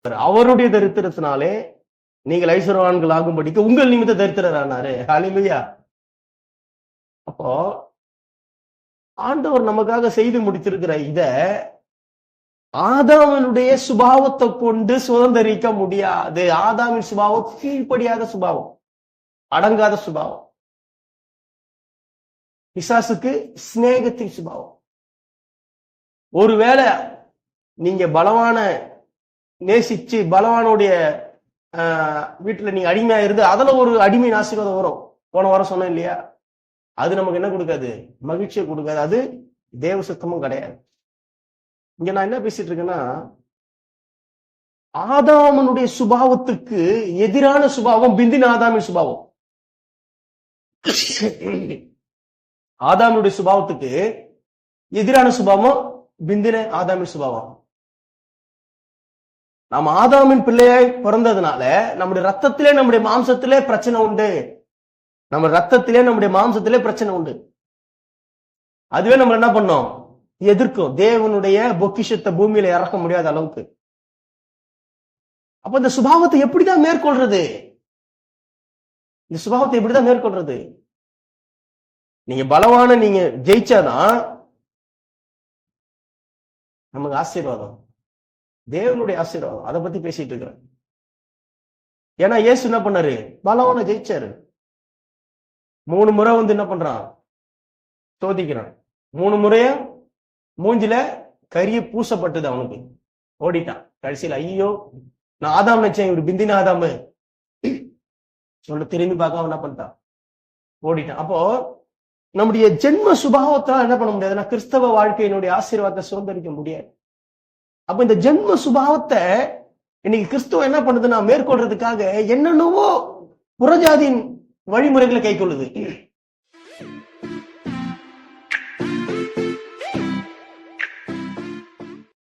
அவருடைய தரித்திரத்தினாலே நீங்கள் ஐஸ்வர்யவான்கள் ஆகும்படிக்கு உங்கள் நிமித்த தரித்திரரானாரு. ஹல்லேலூயா. அப்போ ஆண்டவர் நமக்காக செய்து முடித்திருக்கிற இத ஆதாமனுடைய சுபாவத்தை கொண்டு சுதந்திரிக்க முடியாது. ஆதாமின் சுபாவம் கீழ்ப்படியாத சுபாவம், அடங்காத சுபாவம். பிசாசுக்கு சிநேகத்தின் சுபாவம். ஒருவேளை நீங்க பலவான நேசிச்சு பலவானுடைய வீட்டுல நீங்க அடிமையா இருந்து அதுல ஒரு அடிமை ஆசீர்வாதம் வரும். போன வாரம் சொன்னேன் இல்லையா? அது நமக்கு என்ன கொடுக்காது? மகிழ்ச்சியை கொடுக்காது. அது தேவ சுத்தமும் கிடையாது. இங்க நான் என்ன பேசிட்டு இருக்கேன்னா, ஆதாமனுடைய சுபாவத்துக்கு எதிரான சுபாவம் பிந்தின ஆதாமின் சுபாவம். ஆதாமனுடைய சுபாவத்துக்கு எதிரான சுபாவம் பிந்தின ஆதாமின் சுபாவம். நாம் ஆதாமின் பிள்ளையாய் பிறந்ததுனால நம்முடைய ரத்தத்திலே நம்முடைய மாம்சத்திலே பிரச்சனை உண்டு. நம்ம ரத்தத்திலே நம்முடைய மாம்சத்திலே பிரச்சனை உண்டு. அதுவே நம்ம என்ன பண்ணோம்? எதிர்க்கும். தேவனுடைய பொக்கிஷத்தை பூமியில இறக்க முடியாத அளவுக்கு. அப்ப இந்த சுபாவத்தை எப்படிதான் மேற்கொள்றது? இந்த சுபாவத்தை எப்படிதான் மேற்கொள்றது? நீங்க பலவான நீங்க ஜெயிச்சாதான் நமக்கு ஆசீர்வாதம், தேவனுடைய ஆசீர்வாதம். அதை பத்தி பேசிட்டு இருக்கிறேன். ஏன்னா இயேசு என்ன பண்ணாரு? பலவான ஜெயிச்சாரு. 3 முறை என்ன பண்றான்? சோதிக்கிறான். 3 முறையும் மூஞ்சில கரிய பூசப்பட்டது. அவனுக்கு ஓடிட்டான். கடைசியில் ஐயோ நான் ஆதாம் நினைச்சேன், இவர் பிந்தின ஆதாமு சொல்ல திரும்பி பார்க்க என்ன பண்ணிட்டான்? ஓடிட்டான். அப்போ நம்முடைய ஜென்ம சுபாவத்தால் என்ன பண்ண முடியாது? கிறிஸ்தவ வாழ்க்கையினுடைய ஆசீர்வாதத்தை சுதந்திரிக்க முடியாது. அப்ப இந்த ஜென்ம சுபாவத்தை இன்னைக்கு கிறிஸ்துவ என்ன பண்ணுதுன்னா மேற்கொள்றதுக்காக என்னென்னவோ புறஜாதியின் வழிமுறைகளை கை கொள்ளுது.